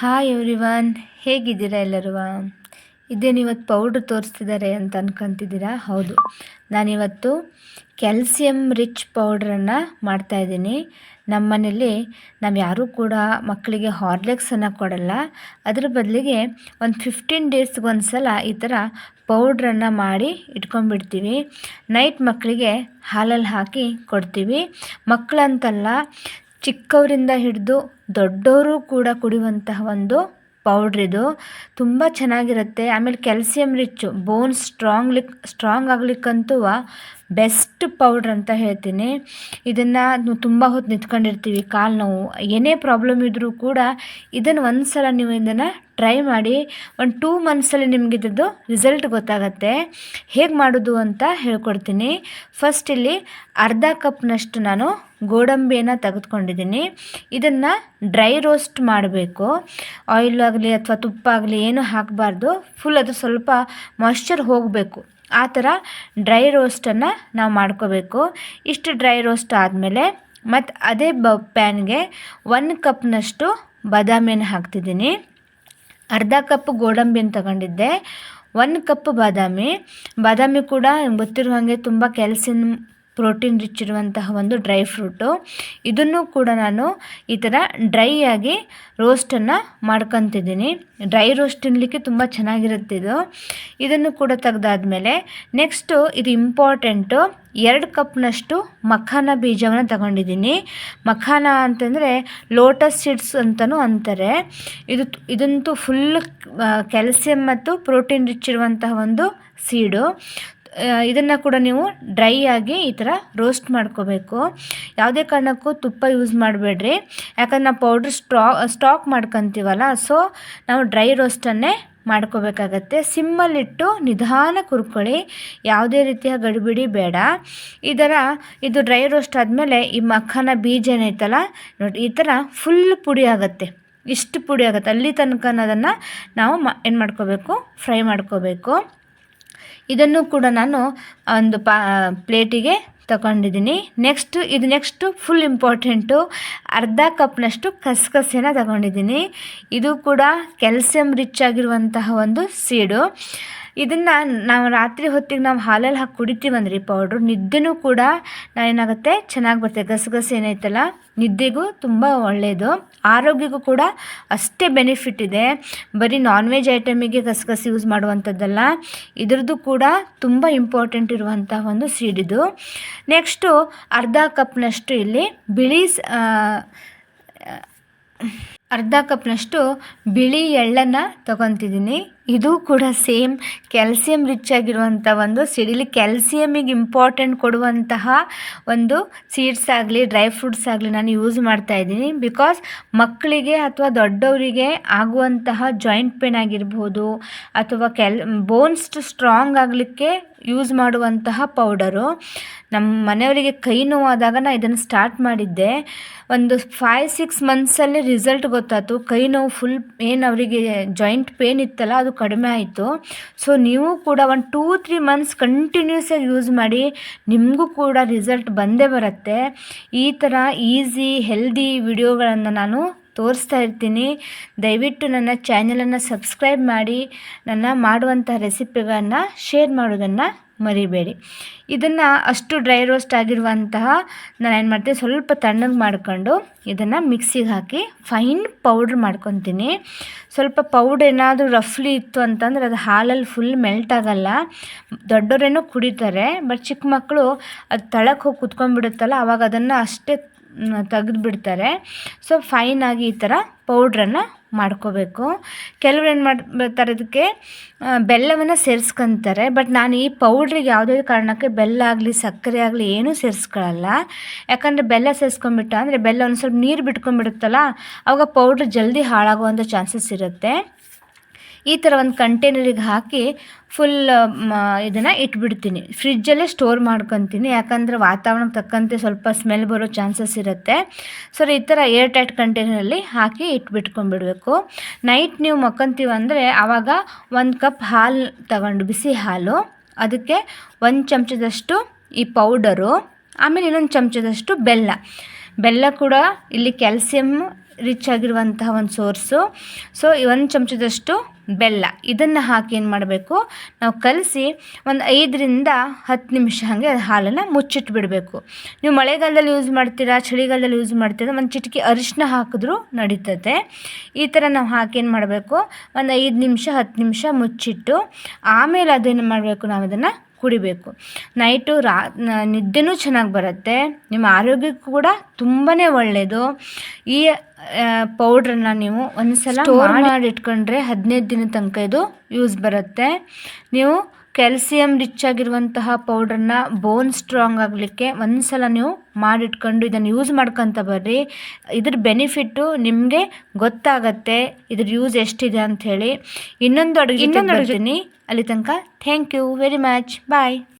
Hi everyone, ಹೇಗಿದ್ದೀರಾ ಎಲ್ಲರೂ? ಇದೇನಿವತ್ತು powder ತೋರಿಸ್ತಿದ್ದಾರೆ ಅಂತ ಅನ್ಕೊತಿದ್ದೀರಾ? ಹೌದು, ನಾನಿವತ್ತು ಕ್ಯಾಲ್ಸಿಯಂ ರಿಚ್ ಪೌಡ್ರನ್ನು ಮಾಡ್ತಾಯಿದ್ದೀನಿ. ನಮ್ಮ ಮನೇಲಿ ನಾವು ಯಾರೂ ಕೂಡ ಮಕ್ಕಳಿಗೆ ಹಾರ್ಲಿಕ್ಸನ್ನು ಕೊಡಲ್ಲ. ಅದ್ರ ಬದಲಿಗೆ ಒಂದು 15 ಡೇಸ್ಗೊಂದು ಸಲ ಈ ಥರ ಪೌಡ್ರನ್ನು ಮಾಡಿ ಇಟ್ಕೊಂಡ್ಬಿಡ್ತೀವಿ. ನೈಟ್ ಮಕ್ಕಳಿಗೆ ಹಾಲಲ್ಲಿ ಹಾಕಿ ಕೊಡ್ತೀವಿ. ಮಕ್ಕಳಂತಲ್ಲ, ಚಿಕ್ಕವರಿಂದ ಹಿಡಿದು ದೊಡ್ಡವರು ಕೂಡ ಕುಡಿಯುವಂತಹ ಒಂದು ಪೌಡ್ರಿದು. ತುಂಬ ಚೆನ್ನಾಗಿರುತ್ತೆ. ಆಮೇಲೆ ಕ್ಯಾಲ್ಸಿಯಂ ರಿಚ್ಚು, ಬೋನ್ ಸ್ಟ್ರಾಂಗ್ ಆಗಲಿಕ್ಕಂತೂ ಬೆಸ್ಟ್ ಪೌಡ್ರ್ ಅಂತ ಹೇಳ್ತೀನಿ. ಇದನ್ನು ತುಂಬ ಹೊತ್ತು ನಿಂತ್ಕೊಂಡಿರ್ತೀವಿ, ಕಾಲು ನೋವು, ಏನೇ ಪ್ರಾಬ್ಲಮ್ ಇದ್ದರೂ ಕೂಡ ಇದನ್ನು ಒಂದು ಸಲ ನೀವು ಇದನ್ನು ಟ್ರೈ ಮಾಡಿ. ಒಂದು 2 ಮಂತ್ಸಲ್ಲಿ ನಿಮಗೆ ಇದ್ರದ್ದು ರಿಸಲ್ಟ್ ಗೊತ್ತಾಗತ್ತೆ. ಹೇಗೆ ಮಾಡೋದು ಅಂತ ಹೇಳ್ಕೊಡ್ತೀನಿ. ಫಸ್ಟ್ ಇಲ್ಲಿ ಅರ್ಧ ಕಪ್ನಷ್ಟು ನಾನು ಗೋಡಂಬಿಯನ್ನು ತೆಗೆದುಕೊಂಡಿದ್ದೀನಿ. ಇದನ್ನು ಡ್ರೈ ರೋಸ್ಟ್ ಮಾಡಬೇಕು. ಆಯಿಲ್ ಆಗಲಿ ಅಥವಾ ತುಪ್ಪ ಆಗಲಿ ಏನೂ ಹಾಕಬಾರ್ದು. ಫುಲ್ ಅದು ಸ್ವಲ್ಪ ಮಾಯ್ಶ್ಚರ್ ಹೋಗಬೇಕು. ಆ ಥರ ಡ್ರೈ ರೋಸ್ಟನ್ನು ನಾವು ಮಾಡ್ಕೋಬೇಕು. ಇಷ್ಟು ಡ್ರೈ ರೋಸ್ಟ್ ಆದಮೇಲೆ ಮತ್ತು ಅದೇ ಪ್ಯಾನ್ಗೆ 1 ಕಪ್ನಷ್ಟು ಬಾದಾಮಿಯನ್ನು ಹಾಕ್ತಿದ್ದೀನಿ. ಅರ್ಧ ಕಪ್ ಗೋಡಂಬಿಯನ್ನು ತಗೊಂಡಿದ್ದೆ, 1 ಕಪ್ ಬಾದಾಮಿ ಕೂಡ ಗೊತ್ತಿರೋ ಹಾಗೆ ತುಂಬ ಕ್ಯಾಲ್ಸಿಯಂ ಪ್ರೋಟೀನ್ ರಿಚ್ ಇರುವಂತಹ ಒಂದು ಡ್ರೈ ಫ್ರೂಟು. ಇದನ್ನು ಕೂಡ ನಾನು ಈ ಥರ ಡ್ರೈ ಆಗಿ ರೋಸ್ಟನ್ನು ಮಾಡ್ಕೊತಿದ್ದೀನಿ. ಡ್ರೈ ರೋಸ್ಟ್ ತಿನ್ನಲಿಕ್ಕೆ ತುಂಬ ಚೆನ್ನಾಗಿರುತ್ತೆ ಇದು. ಇದನ್ನು ಕೂಡ ತೆಗೆದಾದ್ಮೇಲೆ ನೆಕ್ಸ್ಟು ಇದು ಇಂಪಾರ್ಟೆಂಟು, 2 ಕಪ್ನಷ್ಟು ಮಖಾನ ಬೀಜವನ್ನು ತಗೊಂಡಿದ್ದೀನಿ. ಮಖಾನ ಅಂತಂದರೆ ಲೋಟಸ್ ಸೀಡ್ಸ್ ಅಂತಲೂ ಅಂತಾರೆ. ಇದಂತೂ ಫುಲ್ ಕ್ಯಾಲ್ಸಿಯಂ ಮತ್ತು ಪ್ರೋಟೀನ್ ರಿಚ್ ಇರುವಂತಹ ಒಂದು ಸೀಡು. ಇದನ್ನು ಕೂಡ ನೀವು ಡ್ರೈ ಆಗಿ ಈ ಥರ ರೋಸ್ಟ್ ಮಾಡ್ಕೋಬೇಕು. ಯಾವುದೇ ಕಾರಣಕ್ಕೂ ತುಪ್ಪ ಯೂಸ್ ಮಾಡಬೇಡ್ರಿ, ಯಾಕಂದ್ರೆ ನಾವು ಪೌಡ್ರ್ ಸ್ಟಾಕ್ ಮಾಡ್ಕೊತೀವಲ್ಲ, ಸೊ ನಾವು ಡ್ರೈ ರೋಸ್ಟನ್ನೇ ಮಾಡ್ಕೋಬೇಕಾಗತ್ತೆ. ಸಿಮ್ಮಲ್ಲಿಟ್ಟು ನಿಧಾನಕ್ಕೆ ಹುರ್ಕೊಳ್ಳಿ, ಯಾವುದೇ ರೀತಿಯ ಗಡಿಬಿಡಿ ಬೇಡ. ಇದು ಡ್ರೈ ರೋಸ್ಟ್ ಆದಮೇಲೆ ಈ ಮಖಾನ ಬೀಜ ಏನೈತಲ್ಲ ನೋಡಿ, ಈ ಥರ ಫುಲ್ ಪುಡಿ ಆಗುತ್ತೆ. ಇಷ್ಟು ಪುಡಿ ಆಗುತ್ತೆ, ಅಲ್ಲಿ ತನಕ ಅದನ್ನು ನಾವು ಏನು ಮಾಡ್ಕೋಬೇಕು, ಫ್ರೈ ಮಾಡ್ಕೋಬೇಕು. ಇದನ್ನು ಕೂಡ ನಾನು ಒಂದು ಪ್ಲೇಟಿಗೆ ತಗೊಂಡಿದ್ದೀನಿ. ನೆಕ್ಸ್ಟು ಫುಲ್ ಇಂಪಾರ್ಟೆಂಟು, ಅರ್ಧ ಕಪ್ನಷ್ಟು ಕಸಕಸೆನ ತಗೊಂಡಿದ್ದೀನಿ. ಇದು ಕೂಡ ಕ್ಯಾಲ್ಸಿಯಂ ರಿಚ್ ಆಗಿರುವಂತಹ ಒಂದು ಸೀಡು. ಇದನ್ನು ನಾವು ರಾತ್ರಿ ಹೊತ್ತಿಗೆ ನಾವು ಹಾಲಲ್ಲಿ ಹಾಕಿ ಕುಡಿತೀವಂದ್ರಿ ಪೌಡ್ರು, ನಿದ್ದೆನೂ ಕೂಡ ಏನಾಗುತ್ತೆ, ಚೆನ್ನಾಗಿ ಬರುತ್ತೆ. ಗಸಗಸೆ ಏನೈತಲ್ಲ, ನಿದ್ದೆಗೂ ತುಂಬ ಒಳ್ಳೆಯದು, ಆರೋಗ್ಯಕ್ಕೂ ಕೂಡ ಅಷ್ಟೇ ಬೆನಿಫಿಟ್ ಇದೆ. ಬರೀ ನಾನ್ ವೆಜ್ ಐಟಮಿಗೆ ಗಸಗಸೆ ಯೂಸ್ ಮಾಡುವಂಥದ್ದಲ್ಲ, ಇದ್ರದ್ದು ಕೂಡ ತುಂಬ ಇಂಪಾರ್ಟೆಂಟ್ ಇರುವಂತಹ ಒಂದು ಸೀಡಿದು. ನೆಕ್ಸ್ಟು ಅರ್ಧ ಕಪ್ನಷ್ಟು ಇಲ್ಲಿ ಅರ್ಧ ಕಪ್ನಷ್ಟು ಬಿಳಿ ಎಳ್ಳನ್ನು ತೊಗೊತಿದ್ದೀನಿ. ಇದು ಕೂಡ ಸೇಮ್ ಕ್ಯಾಲ್ಸಿಯಂ ರಿಚ್ ಆಗಿರುವಂಥ ಒಂದು ಸೀಡ್. ಕ್ಯಾಲ್ಸಿಯಮಿಗೆ ಇಂಪಾರ್ಟೆಂಟ್ ಕೊಡುವಂತಹ ಒಂದು ಸೀಡ್ಸ್ ಆಗಲಿ ಡ್ರೈ ಫ್ರೂಟ್ಸ್ ಆಗಲಿ ನಾನು ಯೂಸ್ ಮಾಡ್ತಾಯಿದ್ದೀನಿ. ಬಿಕಾಸ್ ಮಕ್ಕಳಿಗೆ ಅಥವಾ ದೊಡ್ಡವರಿಗೆ ಆಗುವಂತಹ ಜಾಯಿಂಟ್ ಪೇನ್ ಆಗಿರ್ಬೋದು, ಅಥವಾ ಬೋನ್ಸ್ ಸ್ಟ್ರಾಂಗ್ ಆಗಲಿಕ್ಕೆ ಯೂಸ್ ಮಾಡುವಂತಹ ಪೌಡರು. ನಮ್ಮ ಮನೆಯವರಿಗೆ ಕೈ ನೋವಾದಾಗ ನಾನು ಇದನ್ನು ಸ್ಟಾರ್ಟ್ ಮಾಡಿದ್ದೆ. ಒಂದು 5-6 ಮಂತ್ಸಲ್ಲಿ ರಿಸಲ್ಟ್ ಗೊತ್ತಾಯ್ತು. ಕೈ ನೋವು ಫುಲ್ ಏನು ಅವರಿಗೆ ಜಾಯಿಂಟ್ ಪೇನ್ ಇತ್ತಲ್ಲ, ಅದು ಕಡಿಮೆ ಆಯಿತು. ಸೊ ನೀವು ಕೂಡ ಒಂದು 2-3 ಮಂತ್ಸ್ ಕಂಟಿನ್ಯೂಸ್ ಆಗಿ ಯೂಸ್ ಮಾಡಿ, ನಿಮಗೂ ಕೂಡ ರಿಸಲ್ಟ್ ಬಂದೇ ಬರುತ್ತೆ. ಈ ಥರ ಈಸಿ ಹೆಲ್ದಿ ವಿಡಿಯೋಗಳನ್ನು ನಾನು ತೋರಿಸ್ತಾ ಇರ್ತೀನಿ. ದಯವಿಟ್ಟು ನನ್ನ ಚಾನಲನ್ನು ಸಬ್ಸ್ಕ್ರೈಬ್ ಮಾಡಿ, ನನ್ನ ಮಾಡುವಂಥ ರೆಸಿಪಿಗಳನ್ನು ಶೇರ್ ಮಾಡೋದನ್ನು ಮರಿಬೇಡಿ. ಇದನ್ನು ಅಷ್ಟು ಡ್ರೈ ರೋಸ್ಟ್ ಆಗಿರುವಂತಹ ನಾನು ಏನು ಮಾಡ್ತೀನಿ, ಸ್ವಲ್ಪ ತಣ್ಣಗೆ ಮಾಡ್ಕೊಂಡು ಇದನ್ನು ಮಿಕ್ಸಿಗೆ ಹಾಕಿ ಫೈನ್ ಪೌಡ್ರ್ ಮಾಡ್ಕೊತೀನಿ. ಸ್ವಲ್ಪ ಪೌಡ್ರ್ ಏನಾದರೂ ರಫ್ಲಿ ಇತ್ತು ಅಂತಂದರೆ ಅದು ಹಾಲಲ್ಲಿ ಫುಲ್ ಮೆಲ್ಟ್ ಆಗೋಲ್ಲ. ದೊಡ್ಡವರೇನೋ ಕುಡಿತಾರೆ, ಬಟ್ ಚಿಕ್ಕ ಮಕ್ಕಳು ಅದು ತಳಕ್ಕೆ ಹೋಗಿ ಕುತ್ಕೊಂಡ್ಬಿಡುತ್ತಲ್ಲ, ಆವಾಗ ಅದನ್ನು ಅಷ್ಟೇ ತೆಗೆದುಬಿಡ್ತಾರೆ. ಸೊ ಫೈನಾಗಿ ಈ ಥರ ಪೌಡ್ರನ್ನು ಮಾಡ್ಕೋಬೇಕು. ಕೆಲವ್ರು ಏನು ಮಾಡ್ತಾರೆ, ಅದಕ್ಕೆ ಬೆಲ್ಲವನ್ನು ಸೇರಿಸ್ಕೊತಾರೆ. ಬಟ್ ನಾನು ಈ ಪೌಡ್ರಿಗೆ ಯಾವುದೇ ಕಾರಣಕ್ಕೆ ಬೆಲ್ಲ ಆಗಲಿ ಸಕ್ಕರೆ ಆಗಲಿ ಏನೂ ಸೇರಿಸ್ಕೊಳ್ಳಲ್ಲ. ಯಾಕಂದರೆ ಬೆಲ್ಲ ಸೇರಿಸ್ಕೊಂಬಿಟ್ಟ ಅಂದರೆ ಬೆಲ್ಲ ಒಂದು ಸ್ವಲ್ಪ ನೀರು ಬಿಟ್ಕೊಂಡ್ಬಿಡುತ್ತಲ್ಲ, ಆವಾಗ ಪೌಡ್ರ್ ಜಲ್ದಿ ಹಾಳಾಗುವಂಥ ಚಾನ್ಸಸ್ ಇರುತ್ತೆ. ಈ ಥರ ಒಂದು ಕಂಟೈನರಿಗೆ ಹಾಕಿ ಫುಲ್ ಇದನ್ನು ಇಟ್ಬಿಡ್ತೀನಿ. ಫ್ರಿಜ್ಜಲ್ಲೇ ಸ್ಟೋರ್ ಮಾಡ್ಕೊತೀನಿ, ಯಾಕಂದರೆ ವಾತಾವರಣಕ್ಕೆ ತಕ್ಕಂತೆ ಸ್ವಲ್ಪ ಸ್ಮೆಲ್ ಬರೋ ಚಾನ್ಸಸ್ ಇರುತ್ತೆ. ಸೊ ಈ ಥರ ಏರ್ ಟೈಟ್ ಕಂಟೈನರಲ್ಲಿ ಹಾಕಿ ಇಟ್ಬಿಟ್ಕೊಂಡ್ಬಿಡ್ಬೇಕು. ನೈಟ್ ನೀವು ಮಕ್ಕೊಂತೀವಂದರೆ ಆವಾಗ 1 ಕಪ್ ಹಾಲು ತಗೊಂಡು, ಬಿಸಿ ಹಾಲು, ಅದಕ್ಕೆ 1 ಚಮಚದಷ್ಟು ಈ ಪೌಡರು, ಆಮೇಲೆ ಇನ್ನೊಂದು ಚಮಚದಷ್ಟು ಬೆಲ್ಲ ಕೂಡ ಇಲ್ಲಿ ಕ್ಯಾಲ್ಸಿಯಂ ರಿಚ್ ಆಗಿರುವಂತಹ ಒಂದು ಸೋರ್ಸು. ಸೊ 1 ಚಮಚದಷ್ಟು ಬೆಲ್ಲ, ಇದನ್ನು ಹಾಕಿ ಏನು ಮಾಡಬೇಕು, ನಾವು ಕಲಸಿ ಒಂದು 5ರಿಂದ 10 ನಿಮಿಷ ಹಾಗೆ ಹಾಲನ್ನು ಮುಚ್ಚಿಟ್ಟು ಬಿಡಬೇಕು. ನೀವು ಮಳೆಗಾಲದಲ್ಲಿ ಯೂಸ್ ಮಾಡ್ತೀರಾ, ಚಳಿಗಾಲದಲ್ಲಿ ಯೂಸ್ ಮಾಡ್ತೀರಾ, ಒಂದು ಚಿಟಿಕೆ ಅರಿಶಿನ ಹಾಕಿದ್ರೂ ನಡೀತದೆ. ಈ ಥರ ನಾವು ಹಾಕಿ ಏನು ಮಾಡಬೇಕು, ಒಂದು 5 ನಿಮಿಷ 10 ನಿಮಿಷ ಮುಚ್ಚಿಟ್ಟು ಆಮೇಲೆ ಅದೇನು ಮಾಡಬೇಕು, ನಾವು ಅದನ್ನು ಕುಡಿಬೇಕು. ನೈಟು ನಿದ್ದೆನೂ ಚೆನ್ನಾಗಿ ಬರುತ್ತೆ, ನಿಮ್ಮ ಆರೋಗ್ಯಕ್ಕೂ ಕೂಡ ತುಂಬಾ ಒಳ್ಳೆಯದು. ಈ ಪೌಡ್ರನ್ನ ನೀವು ಒಂದು ಸಲ ಸ್ಟೋರ್ ಮಾಡಿ ಇಟ್ಕೊಂಡ್ರೆ 15 ದಿನದ ತನಕ ಇದು ಯೂಸ್ ಬರುತ್ತೆ. ನೀವು ಕ್ಯಾಲ್ಸಿಯಂ ರಿಚ್ ಆಗಿರುವಂತಹ ಪೌಡ್ರನ್ನ ಬೋನ್ ಸ್ಟ್ರಾಂಗ್ ಆಗಲಿಕ್ಕೆ ಒಂದು ಸಲ ನೀವು ಮಾಡಿಟ್ಕೊಂಡು ಇದನ್ನು ಯೂಸ್ ಮಾಡ್ಕೊತ ಬರ್ರಿ. ಇದ್ರ ಬೆನಿಫಿಟ್ಟು ನಿಮಗೆ ಗೊತ್ತಾಗತ್ತೆ, ಇದ್ರ ಯೂಸ್ ಎಷ್ಟಿದೆ ಅಂಥೇಳಿ. ಇನ್ನೊಂದು ಅಡುಗೆ ಅಲ್ಲಿ ತನಕ thank you very much, bye.